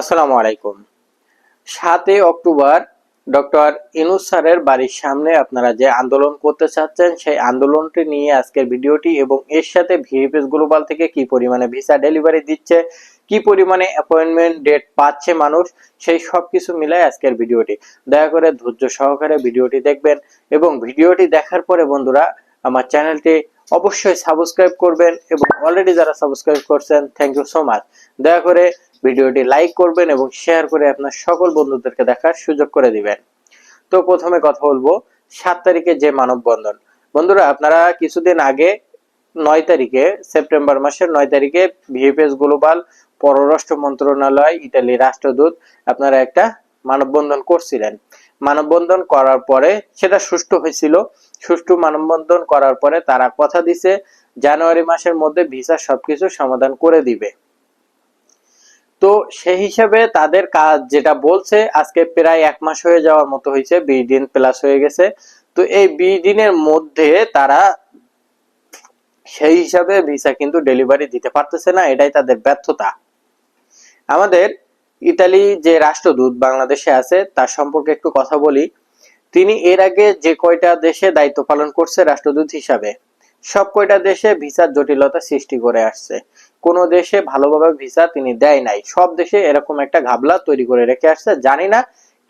আসসালামু আলাইকুম। ৭ই অক্টোবর ডক্টর ইউনূস স্যারের বাড়ির সামনে আপনারা যে আন্দোলন করতে চাচ্ছেন সেই আন্দোলনটি নিয়ে আজকের ভিডিওটি, এবং এর সাথে ভিএফএস গ্লোবাল থেকে কি পরিমাণে ভিসা ডেলিভারি দিচ্ছে, কি পরিমাণে অ্যাপয়েন্টমেন্ট ডেট পাচ্ছে মানুষ, সেই সবকিছু মিলায় আজকের ভিডিওটি। দয়া করে ধৈর্য সহকারে ভিডিওটি দেখবেন, এবং ভিডিওটি দেখার পরে বন্ধুরা আমার চ্যানেলটি অবশ্যই সাবস্ক্রাইব করবেন, এবং অলরেডি যারা সাবস্ক্রাইব করছেন থ্যাংক ইউ সো মাচ। দয়া করে ভিডিওটি লাইক করবেন এবং শেয়ার করে আপনার সকল বন্ধুদেরকে দেখার সুযোগ করে দিবেন। তো প্রথমে কথা বলবো 7 তারিখে যে মানববন্ধন। বন্ধুরা আপনারা কিছুদিন আগে 9 তারিখে, সেপ্টেম্বর মাসের 9 তারিখে ভিএফএস গ্লোবাল, পররাষ্ট্র মন্ত্রণালয়, ইতালি রাষ্ট্রদূত আপনারা একটা মানববন্ধন করছিলেন। মানববন্ধন করার পরে সেটা সুষ্ঠু হয়েছিল। সুষ্ঠু মানববন্ধন করার পরে তারা কথা দিছে জানুয়ারি মাসের মধ্যে ভিসা সবকিছু সমাধান করে দিবে। তো সেই হিসাবে তাদের কাজ যেটা বলছে, আজকে প্রায় 1 মাস হয়ে যাওয়ার মতো হয়েছে, 20 দিন প্লাস হয়ে গেছে। তো এই 20 দিনের মধ্যে তারা সেই হিসাবে ভিসা কিন্তু ডেলিভারি দিতে পারতেছে না, এটাই তাদের ব্যর্থতা। আমাদের ইতালি যে রাষ্ট্রদূত বাংলাদেশে আছে তার সম্পর্কে একটু কথা বলি। তিনি এর আগে যে কয়টা দেশে দায়িত্ব পালন করছে রাষ্ট্রদূত হিসাবে, সব কয়টা দেশে ভিসার জটিলতা সৃষ্টি করে আসছে। কোন দেশে ভালোভাবে ভিসা তিনি দেয় নাই, সব দেশে এরকম একটা ঘাবলা তৈরি করে রেখে আসছে। জানি না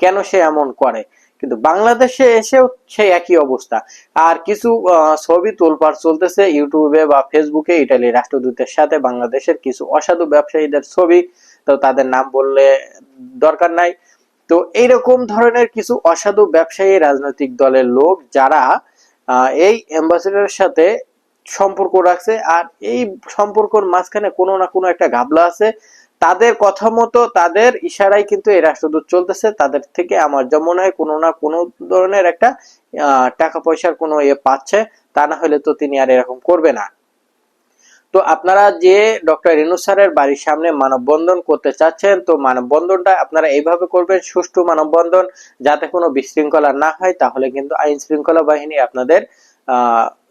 কেন সে এমন করে, কিন্তু বাংলাদেশে এসেও সেই একই অবস্থা। আর কিছু ছবি তোলপাড় চলতেছে ইউটিউবে বা ফেসবুকে ইটালি রাষ্ট্রদূতের সাথে বাংলাদেশের কিছু অসাধু ব্যবসায়ীদের ছবি, তো তাদের নাম বললে দরকার নাই। তো এইরকম ধরনের কিছু অসাধু ব্যবসায়ী রাজনৈতিক দলের লোক যারা এই অ্যাম্বাসেডরের সাথে সম্পর্ক রাখছে, আর এই সম্পর্কের মাঝখানে কোনো না কোনো একটা ঘাবলা আছে। তাদের কথা মতো, তাদের ইশারায় কিন্তু এই রাষ্ট্রদূত চলতেছে। তাদের থেকে আমার যা মনে হয় কোনো না কোনো ধরনের একটা টাকা পয়সার কোনো পাচ্ছে, তা না হলে তো তিনি আর এরকম করবে না। তো আপনারা যে ডক্টর ইউনূস স্যারের বাড়ির সামনে মানববন্ধন করতে চাচ্ছেন, তো মানববন্ধনটা আপনারা এইভাবে করবেন, সুষ্ঠু মানববন্ধন, যাতে কোনো বিশৃঙ্খলা না হয়। তাহলে কিন্তু আইন শৃঙ্খলা বাহিনী আপনাদের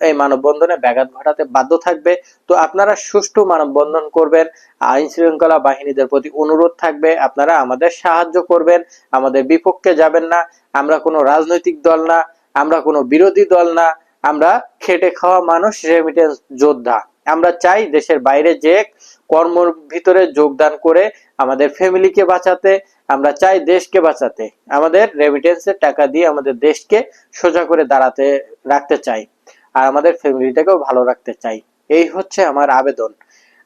এই মানববন্ধনে ব্যাঘাত ঘটাতে বাধ্য থাকবে। তো আপনারা সুষ্ঠু মানববন্ধন করবেন। আইন শৃঙ্খলা বাহিনীদের প্রতি অনুরোধ থাকবে আপনারা আমাদের সাহায্য করবেন, আমাদের বিপক্ষে যাবেন না। আমরা কোনো রাজনৈতিক দল না, আমরা কোনো বিরোধী দল না, আমরা খেটে খাওয়া মানুষ, রেমিটেন্স যোদ্ধা। আমরা চাই দেশের বাইরে যে কর্মর ভিতরে যোগদান করে আমাদের ফ্যামিলিকে বাঁচাতে, আমরা চাই দেশকে বাঁচাতে, আমাদের রেমিটেন্সের টাকা দিয়ে আমাদের দেশকে সোজা করে দাঁড়াতে রাখতে চাই, আর আমাদের ফ্যামিলিটাকেও ভালো রাখতে চাই। এই হচ্ছে আমার আবেদন।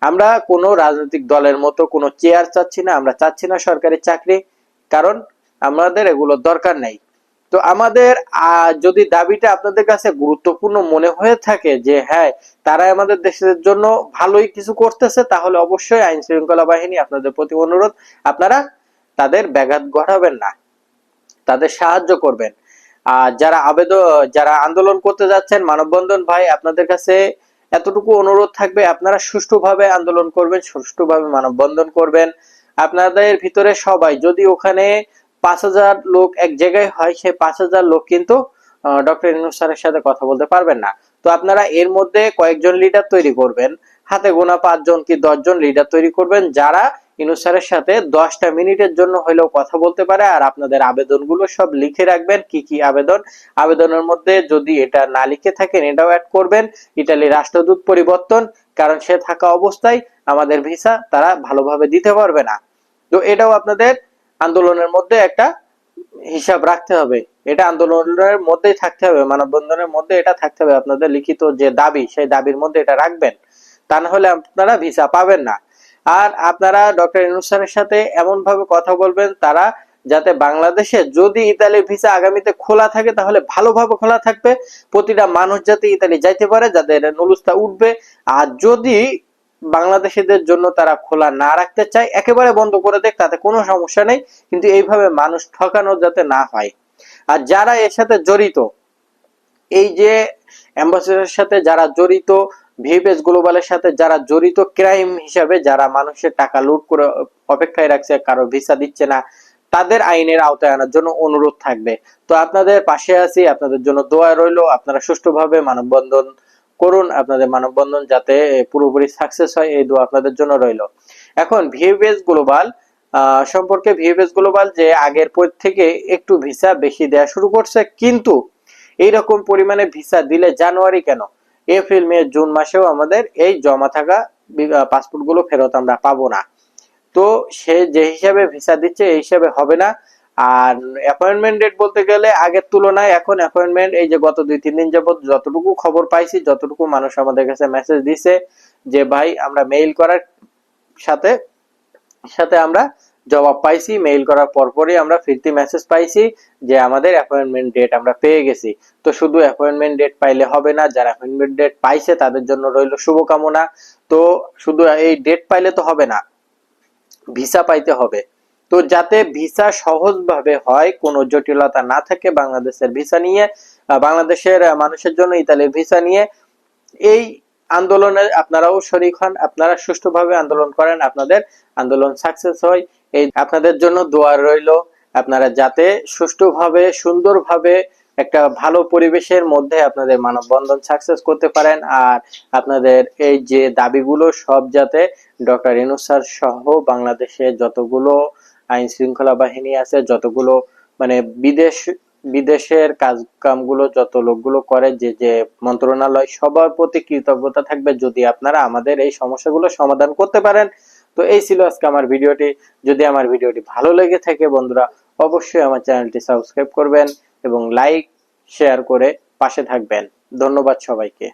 আমরা কোনো রাজনৈতিক দলের মতো কোনো চেয়ার চাচ্ছি না, আমরা চাচ্ছি না সরকারি চাকরি, কারণ আমাদের এগুলোর দরকার নেই। তো আমাদের যদি দাবিটা আপনাদের কাছে গুরুত্বপূর্ণ মনে হয়ে থাকে যে হ্যাঁ তারা আমাদের দেশের জন্য ভালোই কিছু করতেছে, তাহলে অবশ্যই আইন শৃঙ্খলা বাহিনী আপনাদের প্রতি অনুরোধ, আপনারা তাদের ব্যাঘাত ঘটাবেন না, তাদের সাহায্য করবেন। আর যারা আন্দোলন করতে যাচ্ছেন মানববন্ধন ভাই, আপনাদের কাছে এতটুকু অনুরোধ থাকবে, আপনারা সুষ্ঠুভাবে আন্দোলন করবেন, সুষ্ঠুভাবে মানববন্ধন করবেন। আপনাদের ভিতরে সবাই যদি ওখানে 5,000 লোক এক জায়গায় হয়, সে 5,000 লোক কিন্তু ডক্টর ইউনূস স্যারের সাথে কথা বলতে পারবেন না। তো আপনারা এর মধ্যে কয়েকজন লিডার তৈরি করবেন, হাতে গোনা 5 জন কি 10 জন লিডার তৈরি করবেন, যারা ইউনূস স্যারের সাথে 10টা মিনিটের জন্য হলেও কথা বলতে পারে। আর আপনাদের আবেদনগুলো সব লিখে রাখবেন, কি কি আবেদন, আবেদনের মধ্যে যদি এটা না লিখে থাকেন এটাও অ্যাড করবেন, ইতালি রাষ্ট্রদূত পরিবর্তন, কারণ সে থাকা অবস্থায় আমাদের ভিসা তারা ভালোভাবে দিতে পারবে না। তো এটাও আপনাদের আন্দোলনের মধ্যে একটা হিসাব রাখতে হবে, এটা আন্দোলনের মধ্যেই থাকতে হবে, মানববন্ধনের মধ্যে এটা থাকতে হবে। আপনাদের লিখিত যে দাবি, সেই দাবির মধ্যে এটা রাখবেন, তা না হলে আপনারা ভিসা পাবেন না। আর আপনারা ডক্টর ইউনূস স্যারের সাথে এমন ভাবে কথা বলবেন তারা যাতে বাংলাদেশে যদি ইতালির ভিসা আগামীতে খোলা থাকে তাহলে ভালোভাবে খোলা থাকবে, প্রতিটা মানুষ যাতে ইতালি যাইতে পারে, যাদের নুলুস্তা উঠবে। আর যদি বাংলাদেশিদের জন্য তারা খোলা না রাখতে চায়, একেবারে বন্ধ করে দেখ, তাতে কোনো সমস্যা নেই, কিন্তু এইভাবে মানুষ ঠকানো যাতে না হয়। আর যারা এর সাথে জড়িত, এই যে অ্যাম্বাসেডরের সাথে যারা জড়িত, ভিএফএস গ্লোবালের সাথে যারা জড়িত, ক্রাইম হিসাবে যারা মানুষের টাকা লুট করে অপেক্ষায় রাখছে, কারো ভিসা দিচ্ছে না, তাদের আইনের আওতায় আনার জন্য অনুরোধ থাকবে। তো আপনাদের পাশে আছি, আপনাদের জন্য দোয়া রইল। আপনারা সুষ্ঠুভাবে মানববন্ধন করুন, আপনাদের মানববন্ধন যাতে পুরোপুরি সাকসেস হয়, এই দোয়া আপনাদের জন্য রইল। এখন ভিএফএস গ্লোবাল সম্পর্কে ভিএফএস গ্লোবাল যে আগের পর থেকে একটু ভিসা বেশি দেওয়া শুরু করছে, কিন্তু এইরকম পরিমাণে ভিসা দিলে জানুয়ারি কেন, এপ্রিল মে জুন মাসেও আমাদের এই জমা থাকা পাসপোর্ট গুলো ফেরত আমরা পাবো না। তো সে যে হিসাবে ভিসা দিচ্ছে এই হিসাবে হবে না। আর অ্যাপয়েন্টমেন্ট ডেট বলতে গেলে আগের তুলনায় এখন অ্যাপয়েন্টমেন্ট, এই যে গত 2-3 দিন যাবত যতটুকু খবর পাইছি, যতটুকু মানুষ আমাদের কাছে মেসেজ দিছে যে ভাই আমরা মেইল করার সাথে সাথে আমরা জবাব পাইছি, মেইল করার পরপরই আমরা ফিরতি মেসেজ পাইছি যে আমাদের অ্যাপয়েন্টমেন্ট ডেট আমরা পেয়ে গেছি। তো শুধু অ্যাপয়েন্টমেন্ট ডেট পাইলে হবে না, যারা অ্যাপয়েন্টমেন্ট ডেট পাইছে তাদের জন্য রইল শুভকামনা। তো শুধু এই ডেট পাইলে তো হবে না, ভিসা পাইতে হবে। তো যাতে ভিসা সহজভাবে হয়, কোনো জটিলতা না থাকে বাংলাদেশের ভিসা নিয়ে, বাংলাদেশের মানুষের জন্য ইতালির ভিসা নিয়ে, এই আন্দোলনে আপনারাও শরীক হন, আপনারা সুষ্ঠুভাবে আন্দোলন করেন, আপনাদের আন্দোলন সাকসেস হয়, এই আপনাদের জন্য দোয়া রইল। আপনারা যাতে সুষ্ঠুভাবে সুন্দরভাবে একটা ভালো পরিবেশের মধ্যে আপনাদের মানববন্ধন সাকসেস করতে পারেন। আর আপনাদের এই যে দাবিগুলো সব যাতে ডক্টর ইউনূস স্যার সহ বাংলাদেশে যতগুলো আইন শৃঙ্খলা বাহিনী আছে, যতগুলো মানে বিদেশের কাজ কামগুলো যত লোকগুলো করে, যে যে মন্ত্রণালয়, সবার প্রতি কৃতজ্ঞতা থাকবে যদি আপনারা আমাদের এই সমস্যাগুলো সমাধান করতে পারেন। তো এই ছিল আজকে আমার ভিডিওটি। যদি আমার ভিডিওটি ভালো লেগে থাকে বন্ধুরা, অবশ্যই আমার চ্যানেলটি সাবস্ক্রাইব করবেন এবং লাইক শেয়ার করে পাশে থাকবেন। ধন্যবাদ সবাইকে।